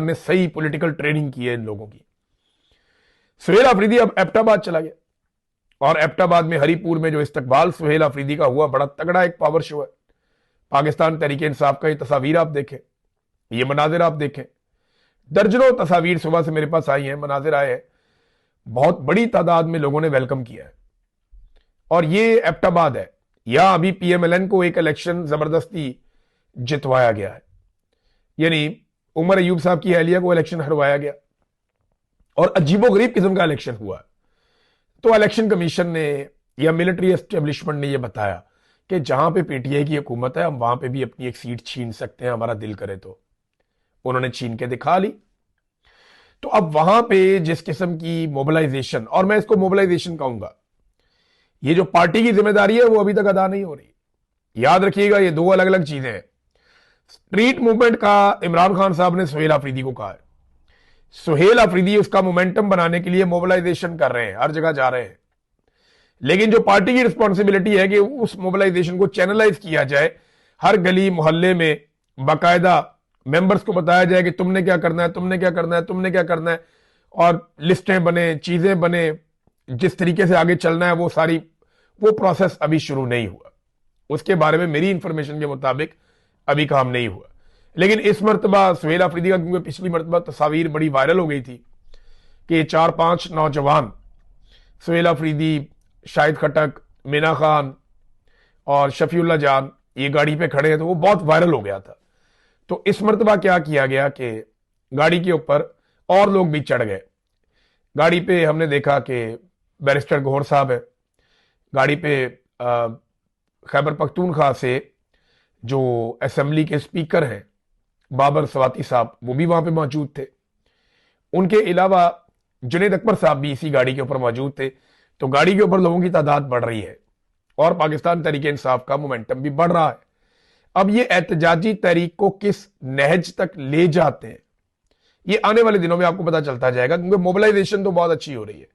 ने सही political training की है इन लोगों की। सुहेल अफरीदी अब एबटाबाद चला गया और एबटाबाद में हरीपुर में जो इस्तकबाल सुहेल अफरीदी का हुआ, बड़ा तगड़ा एक पावर शो है। पाकिस्तान तहरीके इंसाफ का ये तस्वीर आप देखें, ये मनाजिर आप देखें, दर्जनों तस्वीर सुबह से मेरे पास आई हैं, मनाजिर आए हैं, बहुत बड़ी तादाद में लोगों ने वेलकम किया है। और ये एबटाबाद है, यहां अभी पीएमएलएन को एक इलेक्शन जबरदस्ती जितवाया गया है, यानी उमर अयूब साहब की अहलिया को इलेक्शन हरवाया गया और अजीबोगरीब किस्म का इलेक्शन हुआ। तो इलेक्शन कमीशन ने या मिलिट्री एस्टेब्लिशमेंट ने यह बताया कि जहां पे पीटीआई की हुकूमत है हम वहां पे भी अपनी एक सीट छीन सकते हैं, हमारा दिल करे तो। उन्होंने छीन के दिखा ली। तो अब वहां पे जिस किस्म की मोबिलाइजेशन, और मैं इसको मोबिलाइजेशन कहूंगा, ये जो पार्टी की जिम्मेदारी है वो अभी तक अदा नहीं हो रही। याद रखिएगा, ये दो अलग अलग चीजें हैं। स्ट्रीट मूवमेंट का इमरान खान साहब ने सुहेल अफरीदी को कहा है, सुहेल अफरीदी उसका मोमेंटम बनाने के लिए मोबिलाइजेशन कर रहे हैं, हर जगह जा रहे हैं, लेकिन जो पार्टी की रिस्पॉन्सिबिलिटी है कि उस मोबिलाइजेशन को चैनलाइज किया जाए, हर गली मोहल्ले में बाकायदा मेंबर्स को बताया जाए कि तुमने क्या करना है, तुमने क्या करना है, तुमने क्या करना है, और लिस्टें बने, चीजें बने, जिस तरीके से आगे चलना है वो प्रोसेस अभी शुरू नहीं हुआ। उसके बारे में मेरी इंफॉर्मेशन के मुताबिक अभी काम नहीं हुआ। लेकिन इस मरतबा सुहेल अफरीदी का, क्योंकि पिछली मरतबा तस्वीर बड़ी वायरल हो गई थी कि 4-5 नौजवान, सुहेल अफरीदी, शाहिद खटक, मीना खान और शफीउल्लाह जान, ये गाड़ी पे खड़े हैं, तो वो बहुत वायरल हो गया था। तो इस मरतबा क्या किया गया कि गाड़ी के ऊपर और लोग भी चढ़ गए। गाड़ी पे हमने देखा कि बैरिस्टर गौहर साहब है, गाड़ी पे खैबर पख्तूनख्वा से जो असेंबली के स्पीकर हैं बाबर सवाती साहब, वो भी वहां पे मौजूद थे। उनके अलावा जुनेद अकबर साहब भी इसी गाड़ी के ऊपर मौजूद थे। तो गाड़ी के ऊपर लोगों की तादाद बढ़ रही है और पाकिस्तान तहरीके इंसाफ का मोमेंटम भी बढ़ रहा है। अब ये एहतजाजी तहरीक को किस नहज तक ले जाते हैं, ये आने वाले दिनों में आपको पता चलता जाएगा, क्योंकि मोबिलाइजेशन तो बहुत अच्छी हो रही है।